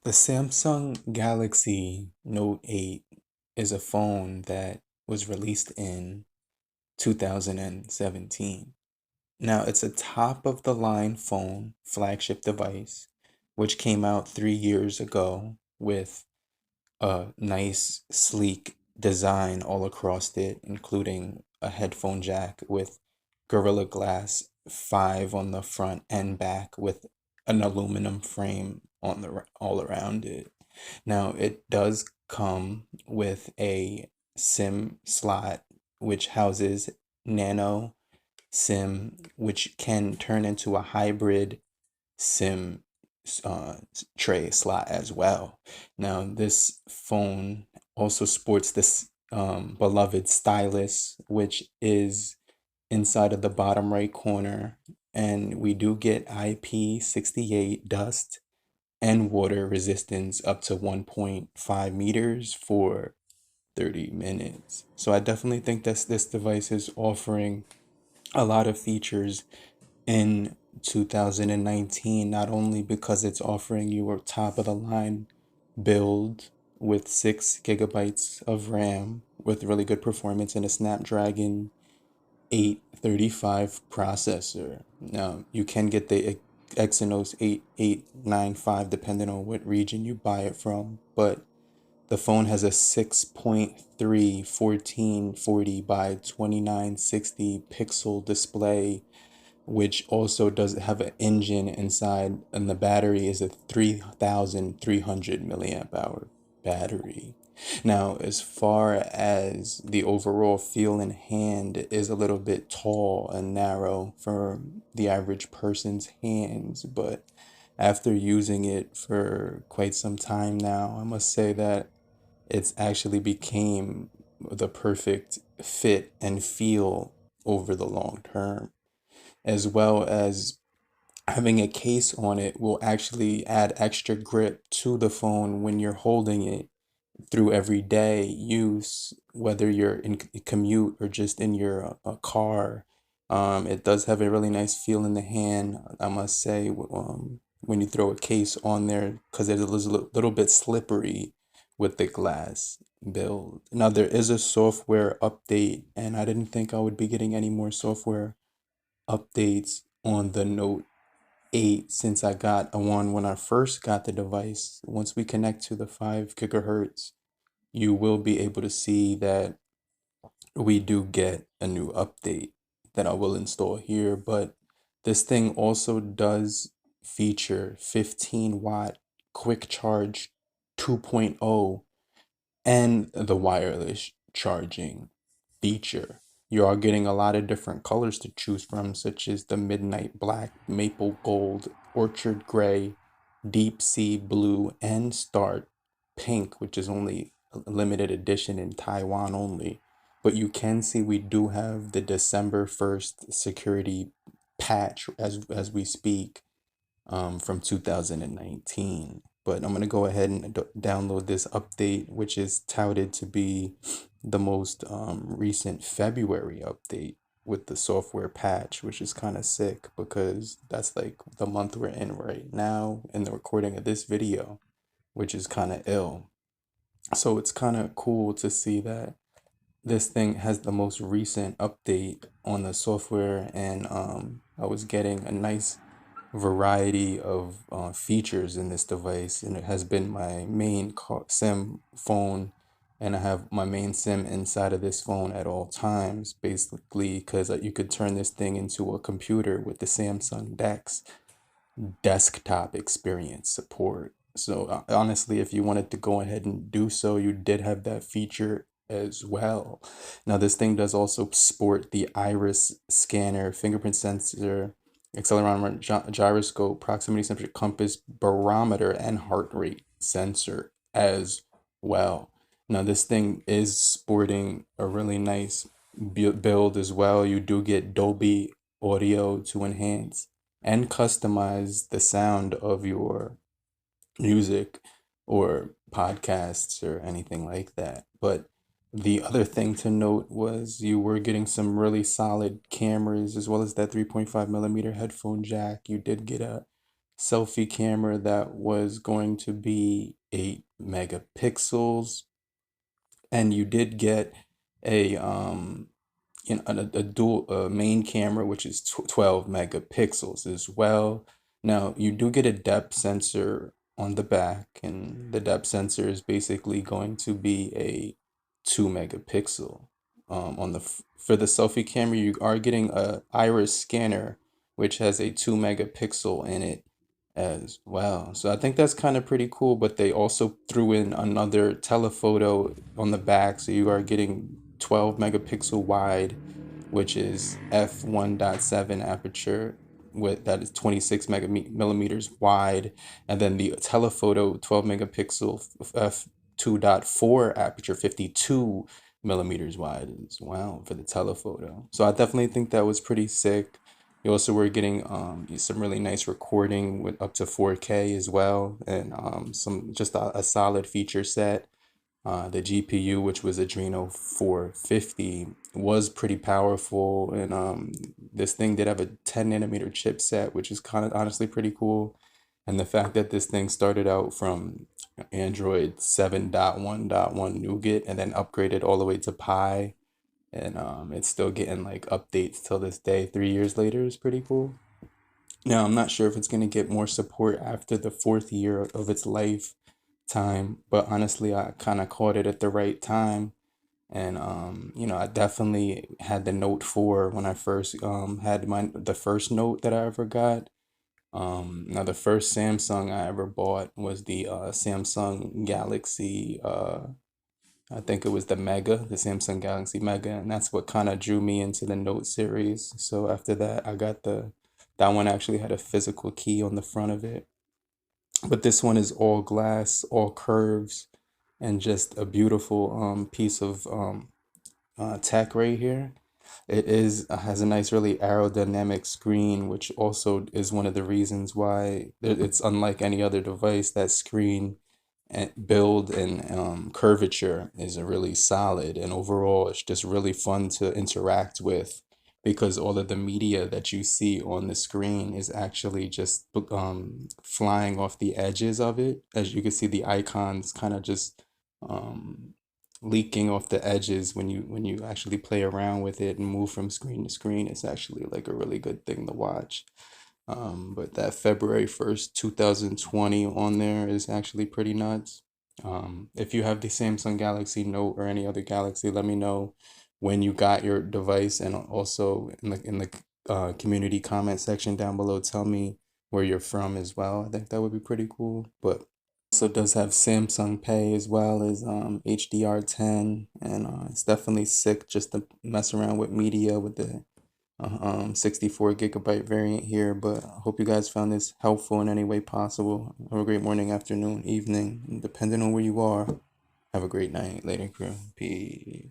The Samsung Galaxy Note 8 is a phone that was released in 2017. Now, it's a top of the line phone, flagship device, which came out 3 years ago with a nice, sleek design all across it, including a headphone jack with Gorilla Glass 5 on the front and back with an aluminum frame on all around it. Now, it does come with a SIM slot which houses nano SIM, which can turn into a hybrid SIM tray slot as well. Now, this phone also sports this beloved stylus, which is inside of the bottom right corner, and we do get IP68 dust and water resistance up to 1.5 meters for 30 minutes. So I definitely think that this device is offering a lot of features in 2019, not only because it's offering you a top of the line build with 6 gigabytes of RAM with really good performance and a Snapdragon 835 processor. Now, you can get the Exynos 8895 depending on what region you buy it from, but the phone has a 6.3 1440 by 2960 pixel display, which also does have an engine inside, and the battery is a 3,300 milliamp hour battery. Now, as far as the overall feel in hand, it is a little bit tall and narrow for the average person's hands, but after using it for quite some time now, I must say that it's actually became the perfect fit and feel over the long term, as well as having a case on it will actually add extra grip to the phone when you're holding it through everyday use, whether you're in commute or just in your car. It does have a really nice feel in the hand, I must say, when you throw a case on there, because it is a little bit slippery with the glass build. Now, there is a software update, and I didn't think I would be getting any more software updates on the Note 8 since I got a one when I first got the device. Once we connect to the 5 gigahertz, you will be able to see that we do get a new update that I will install here. But this thing also does feature 15-watt quick charge 2.0 and the wireless charging feature. You are getting a lot of different colors to choose from, such as the midnight black, maple gold, orchard gray, deep sea blue, and star pink, which is only a limited edition in Taiwan only. But you can see we do have the December 1st security patch as we speak, from 2019. But I'm going to go ahead and download this update, which is touted to be the most recent February update with the software patch, which is kind of sick because that's like the month we're in right now in the recording of this video, which is kind of ill. So it's kind of cool to see that this thing has the most recent update on the software, and I was getting a nice variety of features in this device, and it has been my main SIM phone, and I have my main SIM inside of this phone at all times, basically, because you could turn this thing into a computer with the Samsung DeX desktop experience support. So honestly, if you wanted to go ahead and do so, you did have that feature as well. Now, this thing does also sport the iris scanner, fingerprint sensor, accelerometer, gyroscope, proximity sensor, compass, barometer, and heart rate sensor as well. Now, this thing is sporting a really nice build as well. You do get Dolby audio to enhance and customize the sound of your music or podcasts or anything like that. But the other thing to note was you were getting some really solid cameras as well as that 3.5 millimeter headphone jack. You did get a selfie camera that was going to be 8 megapixels, and you did get a a dual main camera, which is 12 megapixels as well. Now you do get a depth sensor on the back, and the depth sensor is basically going to be a 2 megapixel. On for the selfie camera, you are getting a iris scanner, which has a 2 megapixel in it as well. So I think that's kind of pretty cool, but they also threw in another telephoto on the back. So you are getting 12 megapixel wide, which is f1.7 aperture with that is 26 millimeters wide, and then the telephoto 12 megapixel f2.4 aperture 52 millimeters wide as well for the telephoto. So I definitely think that was pretty sick. You also were getting some really nice recording with up to 4K as well, and some just a solid feature set. The GPU, which was Adreno 450, was pretty powerful, and this thing did have a 10 nanometer chipset, which is kind of honestly pretty cool. And the fact that this thing started out from Android 7.1.1 Nougat and then upgraded all the way to Pi, and it's still getting like updates till this day, 3 years later, is pretty cool. Now, I'm not sure if it's going to get more support after the fourth year of its lifetime, but honestly, I kind of caught it at the right time. And I definitely had the Note 4 when I first had the first Note that I ever got. Now the first Samsung I ever bought was the Samsung Galaxy. I think it was the Samsung Galaxy Mega, and that's what kind of drew me into the Note series. So after that, I got that one actually had a physical key on the front of it. But this one is all glass, all curves, and just a beautiful piece of tech right here. It is has a nice, really aerodynamic screen, which also is one of the reasons why it's unlike any other device. That screen and build and curvature is a really solid, and overall, it's just really fun to interact with because all of the media that you see on the screen is actually just flying off the edges of it. As you can see, the icons kind of just um, leaking off the edges when you actually play around with it and move from screen to screen. It's actually like a really good thing to watch. But that February 1st, 2020 on there is actually pretty nuts. If you have the Samsung Galaxy Note or any other Galaxy, let me know when you got your device, and also in the community comment section down below, tell me where you're from as well. I think that would be pretty cool. But also does have Samsung Pay as well as HDR10, and it's definitely sick just to mess around with media with the 64 gigabyte variant here. But I hope you guys found this helpful in any way possible. Have a great morning, afternoon, evening, and depending on where you are. Have a great night. Later, crew. Peace.